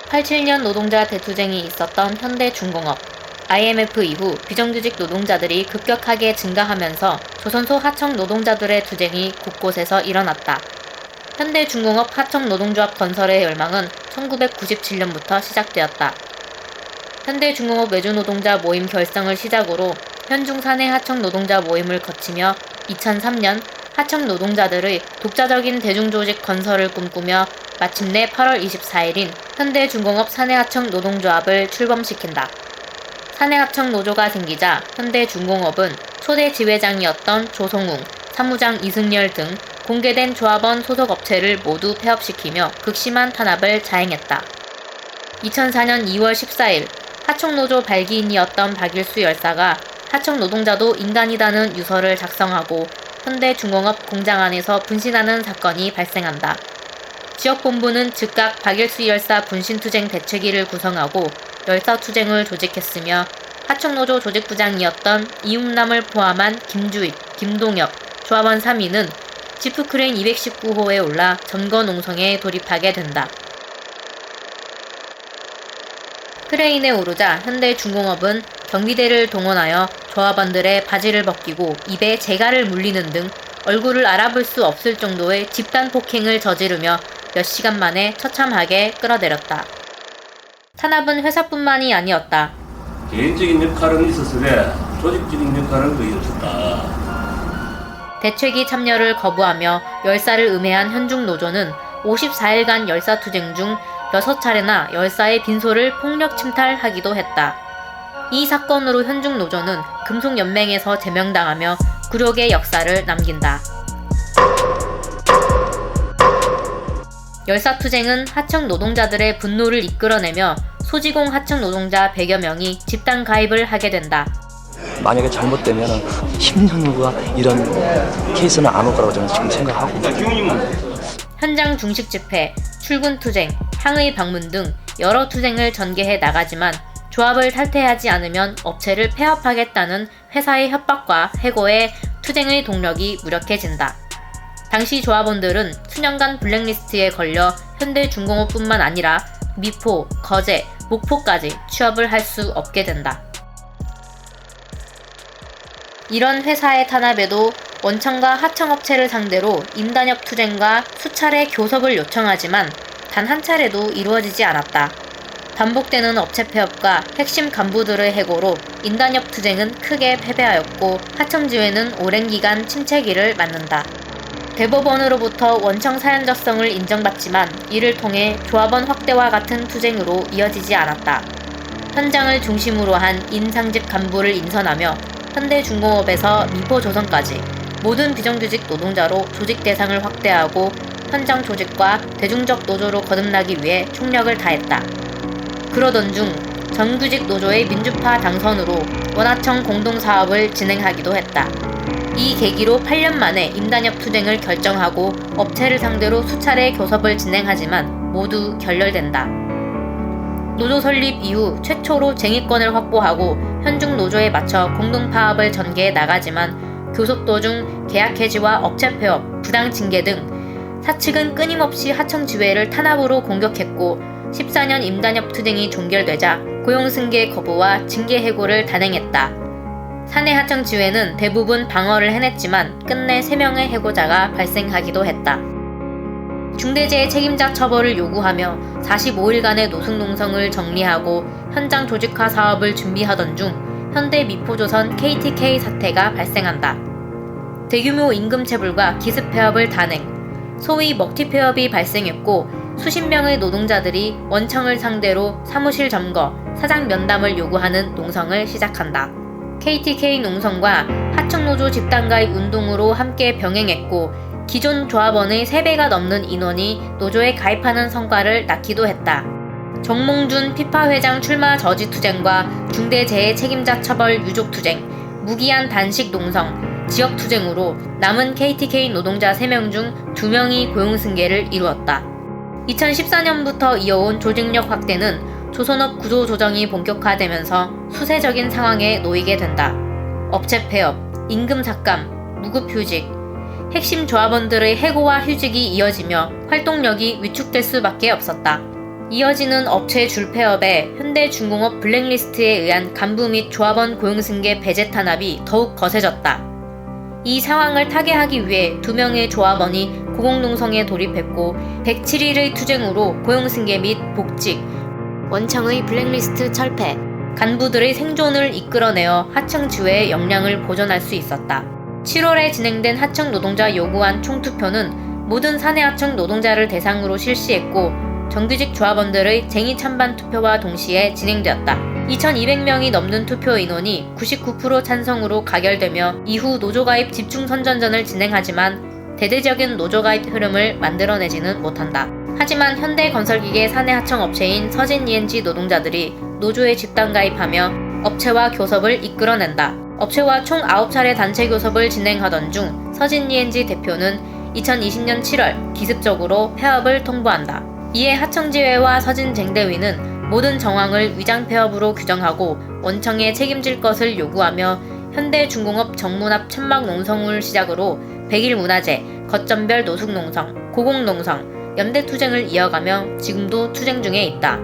87년 노동자 대투쟁이 있었던 현대중공업. IMF 이후 비정규직 노동자들이 급격하게 증가하면서 조선소 하청 노동자들의 투쟁이 곳곳에서 일어났다. 현대중공업 하청노동조합 건설의 열망은 1997년부터 시작되었다. 현대중공업 외주노동자 모임 결성을 시작으로 현중 사내 하청노동자 모임을 거치며 2003년 하청노동자들의 독자적인 대중조직 건설을 꿈꾸며 마침내 8월 24일인 현대중공업 사내하청노동조합을 출범시킨다. 사내하청노조가 생기자 현대중공업은 초대 지회장이었던 조성웅, 사무장 이승열 등 공개된 조합원 소속업체를 모두 폐업시키며 극심한 탄압을 자행했다. 2004년 2월 14일 하청노조 발기인이었던 박일수 열사가 하청노동자도 인간이다는 유서를 작성하고 현대중공업 공장 안에서 분신하는 사건이 발생한다. 지역본부는 즉각 박일수 열사 분신투쟁 대책위를 구성하고 열사투쟁을 조직했으며 하청노조 조직부장이었던 이웅남을 포함한 김주익, 김동엽, 조합원 3인은 지프크레인 219호에 올라 점거농성에 돌입하게 된다. 크레인에 오르자 현대중공업은 경비대를 동원하여 조합원들의 바지를 벗기고 입에 재갈을 물리는 등 얼굴을 알아볼 수 없을 정도의 집단 폭행을 저지르며 몇 시간 만에 처참하게 끌어내렸다. 탄압은 회사뿐만이 아니었다. 개인적인 역할은 있었으되 조직적인 역할은 거의 없었다. 대책위 참여를 거부하며 열사를 음해한 현중노조는 54일간 열사투쟁 중 6차례나 열사의 빈소를 폭력 침탈하기도 했다. 이 사건으로 현중노조는 금속연맹에서 제명당하며 굴욕의 역사를 남긴다. 열사투쟁은 하청 노동자들의 분노를 이끌어내며 소지공 하청 노동자 100여 명이 집단 가입을 하게 된다. 만약에 잘못되면 10년 후가 이런 케이스는 안 올 거라고 저는 지금 생각하고. 현장 중식 집회, 출근 투쟁, 항의 방문 등 여러 투쟁을 전개해 나가지만 조합을 탈퇴하지 않으면 업체를 폐업하겠다는 회사의 협박과 해고에 투쟁의 동력이 무력해진다. 당시 조합원들은 수년간 블랙리스트에 걸려 현대중공업뿐만 아니라 미포, 거제, 목포까지 취업을 할 수 없게 된다. 이런 회사의 탄압에도 원청과 하청업체를 상대로 임단협 투쟁과 수차례 교섭을 요청하지만 단 한 차례도 이루어지지 않았다. 반복되는 업체 폐업과 핵심 간부들의 해고로 임단협 투쟁은 크게 패배하였고 하청지회는 오랜 기간 침체기를 맞는다. 대법원으로부터 원청 사연자성을 인정받지만 이를 통해 조합원 확대와 같은 투쟁으로 이어지지 않았다. 현장을 중심으로 한 인상직 간부를 인선하며 현대중공업에서 미포조선까지 모든 비정규직 노동자로 조직 대상을 확대하고 현장 조직과 대중적 노조로 거듭나기 위해 총력을 다했다. 그러던 중 정규직 노조의 민주파 당선으로 원하청 공동사업을 진행하기도 했다. 이 계기로 8년 만에 임단협 투쟁을 결정하고 업체를 상대로 수차례 교섭을 진행하지만 모두 결렬된다. 노조 설립 이후 최초로 쟁의권을 확보하고 현중 노조에 맞춰 공동파업을 전개해 나가지만 교섭 도중 계약 해지와 업체 폐업, 부당 징계 등 사측은 끊임없이 하청지회를 탄압으로 공격했고 14년 임단협 투쟁이 종결되자 고용승계 거부와 징계 해고를 단행했다. 사내 하청지회는 대부분 방어를 해냈지만 끝내 3명의 해고자가 발생하기도 했다. 중대재해 책임자 처벌을 요구하며 45일간의 노숙농성을 정리하고 현장 조직화 사업을 준비하던 중 현대미포조선 KTK 사태가 발생한다. 대규모 임금체불과 기습폐업을 단행, 소위 먹튀폐업이 발생했고 수십 명의 노동자들이 원청을 상대로 사무실 점거, 사장 면담을 요구하는 농성을 시작한다. KTK 농성과 하청노조 집단가입 운동으로 함께 병행했고 기존 조합원의 3배가 넘는 인원이 노조에 가입하는 성과를 낳기도 했다. 정몽준 피파 회장 출마 저지 투쟁과 중대재해 책임자 처벌 유족 투쟁, 무기한 단식 농성, 지역 투쟁으로 남은 KTK 노동자 3명 중 2명이 고용승계를 이루었다. 2014년부터 이어온 조직력 확대는 조선업 구조 조정이 본격화되면서 수세적인 상황에 놓이게 된다. 업체 폐업, 임금 삭감, 무급휴직, 핵심 조합원들의 해고와 휴직이 이어지며 활동력이 위축될 수밖에 없었다. 이어지는 업체 줄폐업에 현대중공업 블랙리스트에 의한 간부 및 조합원 고용승계 배제 탄압이 더욱 거세졌다. 이 상황을 타개하기 위해 2명의 조합원이 고공농성에 돌입했고 107일의 투쟁으로 고용승계 및 복직, 원청의 블랙리스트 철폐, 간부들의 생존을 이끌어내어 하청 지회의 역량을 보존할 수 있었다. 7월에 진행된 하청 노동자 요구안 총투표는 모든 사내하청 노동자를 대상으로 실시했고 정규직 조합원들의 쟁의 찬반 투표와 동시에 진행되었다. 2200명이 넘는 투표 인원이 99% 찬성으로 가결되며 이후 노조가입 집중선전전을 진행하지만 대대적인 노조가입 흐름을 만들어내지는 못한다. 하지만 현대건설기계 사내하청업체인 서진 ENG 노동자들이 노조에 집단가입하며 업체와 교섭을 이끌어낸다. 업체와 총 9차례 단체 교섭을 진행하던 중 서진 ENG 대표는 2020년 7월 기습적으로 폐업을 통보한다. 이에 하청지회와 서진쟁대위는 모든 정황을 위장폐업으로 규정하고 원청에 책임질 것을 요구하며 현대중공업 정문앞 천막농성을 시작으로 백일문화재, 거점별 노숙농성, 고공농성, 연대투쟁을 이어가며 지금도 투쟁 중에 있다.